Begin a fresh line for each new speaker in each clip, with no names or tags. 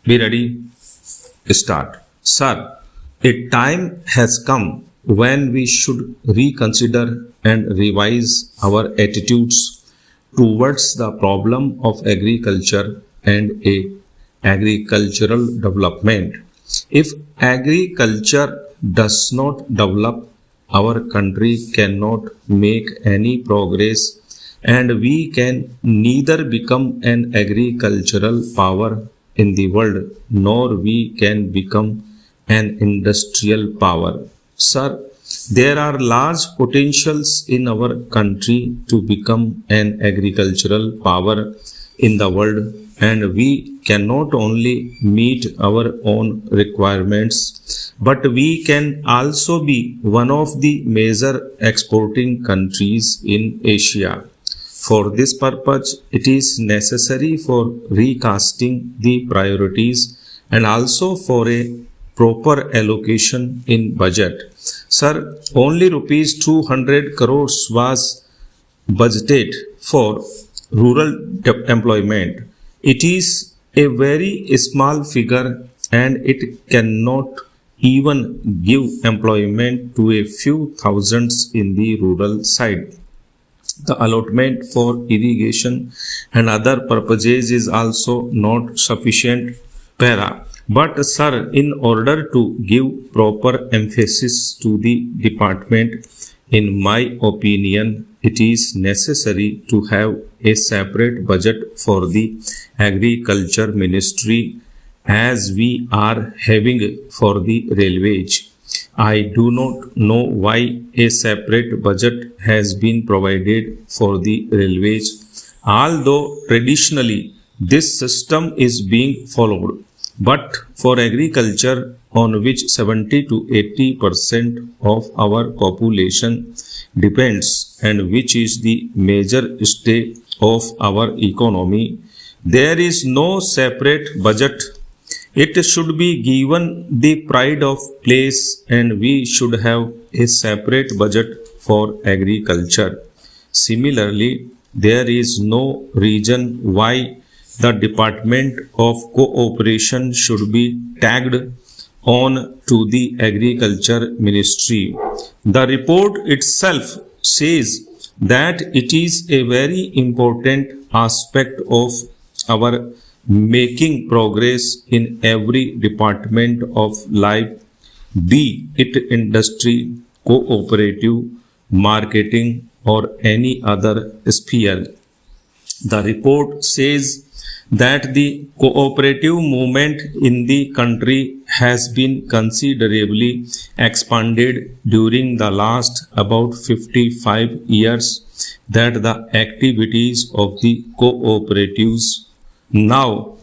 Be ready. Start. Sir, a time has come when we should reconsider and revise our attitudes towards the problem of agriculture and agricultural development. If agriculture does not develop, our country cannot make any progress and we can neither become an agricultural power in the world nor we can become an industrial power. Sir, there are large potentials in our country to become an agricultural power in the world, and we cannot only meet our own requirements, but we can also be one of the major exporting countries in Asia. For this purpose, it is necessary for recasting the priorities and also for a proper allocation in budget. Sir, only rupees 200 crores was budgeted for rural employment. It is a very small figure and it cannot even give employment to a few thousands in the rural side. The allotment for irrigation and other purposes is also not sufficient. But sir, in order to give proper emphasis to the department, in my opinion, it is necessary to have a separate budget for the agriculture ministry as we are having for the railways. I do not know why a separate budget has been provided for the railways, although traditionally this system is being followed. But for agriculture, on which 70 to 80% of our population depends and which is the major stay of our economy, there is no separate budget. It should be given the pride of place and we should have a separate budget for agriculture. Similarly, there is no reason why the Department of Cooperation should be tagged on to the Agriculture Ministry. The report itself says that it is a very important aspect of our making progress in every department of life, be it industry, cooperative, marketing, or any other sphere. The report says that the cooperative movement in the country has been considerably expanded during the last about 55 years, that the activities of the cooperatives now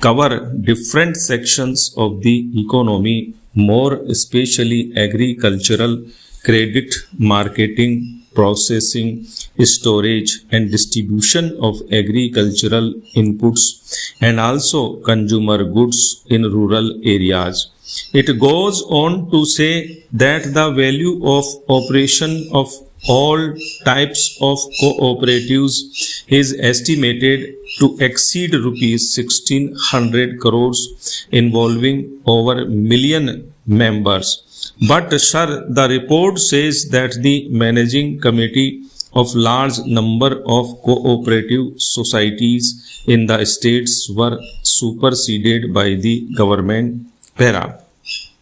cover different sections of the economy, more especially agricultural, credit, marketing, processing, storage and distribution of agricultural inputs and also consumer goods in rural areas. It goes on to say that the value of operation of all types of cooperatives is estimated to exceed rupees 1600 crores involving over million members. But sir, the report says that the managing committee of large number of cooperative societies in the states were superseded by the government.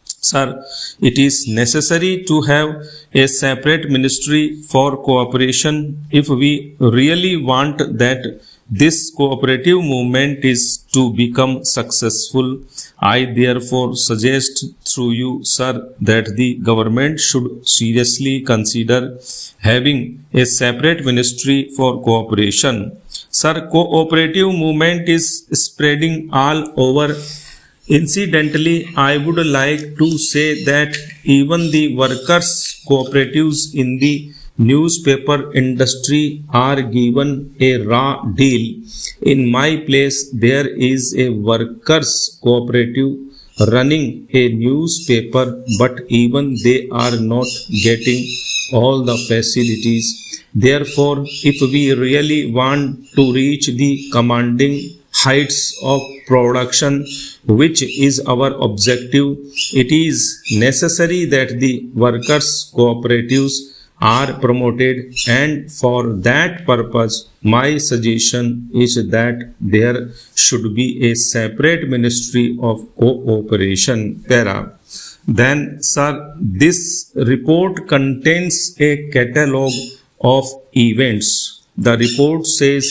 Sir, it is necessary to have a separate ministry for cooperation if we really want that this cooperative movement is to become successful. I therefore suggest through you, sir, that the government should seriously consider having a separate ministry for cooperation. Sir, cooperative movement is spreading all over. Incidentally, I would like to say that even the workers' cooperatives in the newspaper industry are given a raw deal. In my place, there is a workers' cooperative running a newspaper, but even they are not getting all the facilities. Therefore, if we really want to reach the commanding heights of production, which is our objective, it is necessary that the workers' cooperatives are promoted, and for that purpose my suggestion is that there should be a separate ministry of cooperation. Para. Then, sir, this report contains a catalogue of events. The report says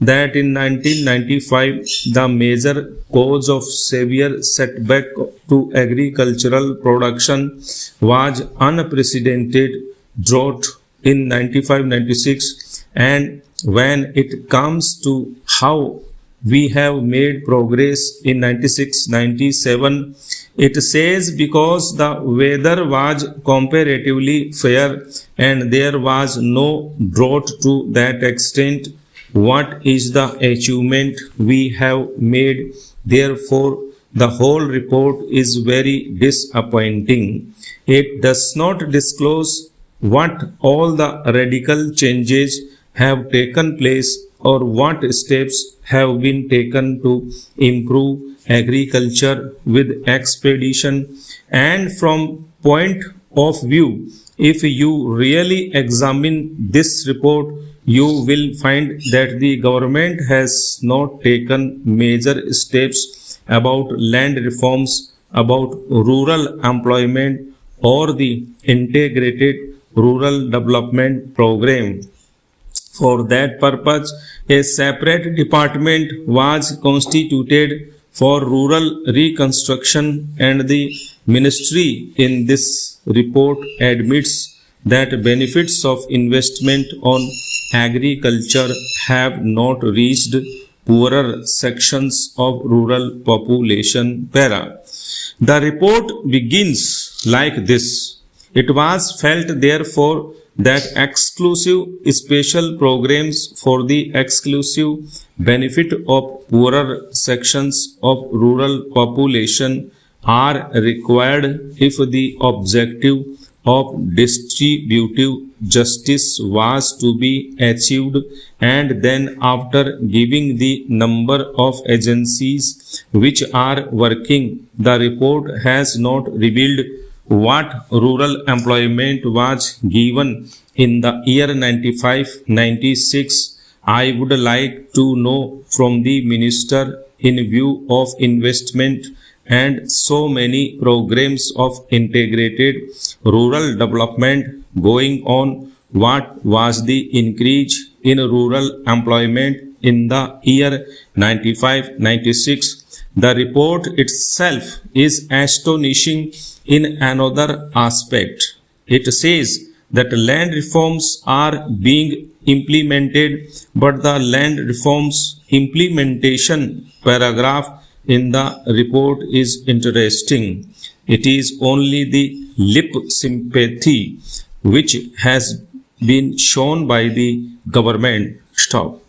that in 1995 the major cause of severe setback to agricultural production was unprecedented drought in 95-96, and when it comes to how we have made progress in 96-97, it says because the weather was comparatively fair and there was no drought to that extent. What is the achievement we have made? Therefore, the whole report is very disappointing. It does not disclose what all the radical changes have taken place or what steps have been taken to improve agriculture with expedition. And from point of view, if you really examine this report, you will find that the government has not taken major steps about land reforms, about rural employment, or the integrated rural development program. For that purpose, a separate department was constituted for rural reconstruction, and the ministry in this report admits that benefits of investment on agriculture have not reached poorer sections of rural population. Para. The report begins like this. It was felt, therefore, that exclusive special programs for the exclusive benefit of poorer sections of rural population are required if the objective of distributive justice was to be achieved, and then after giving the number of agencies which are working, the report has not revealed what rural employment was given in the year 95-96. I would like to know from the minister, in view of investment and so many programs of integrated rural development going on, what was the increase in rural employment in the year 95-96. The report itself is astonishing in another aspect. It says that land reforms are being implemented, but the land reforms implementation paragraph in the report is interesting. It is only the lip sympathy which has been shown by the government. Stop.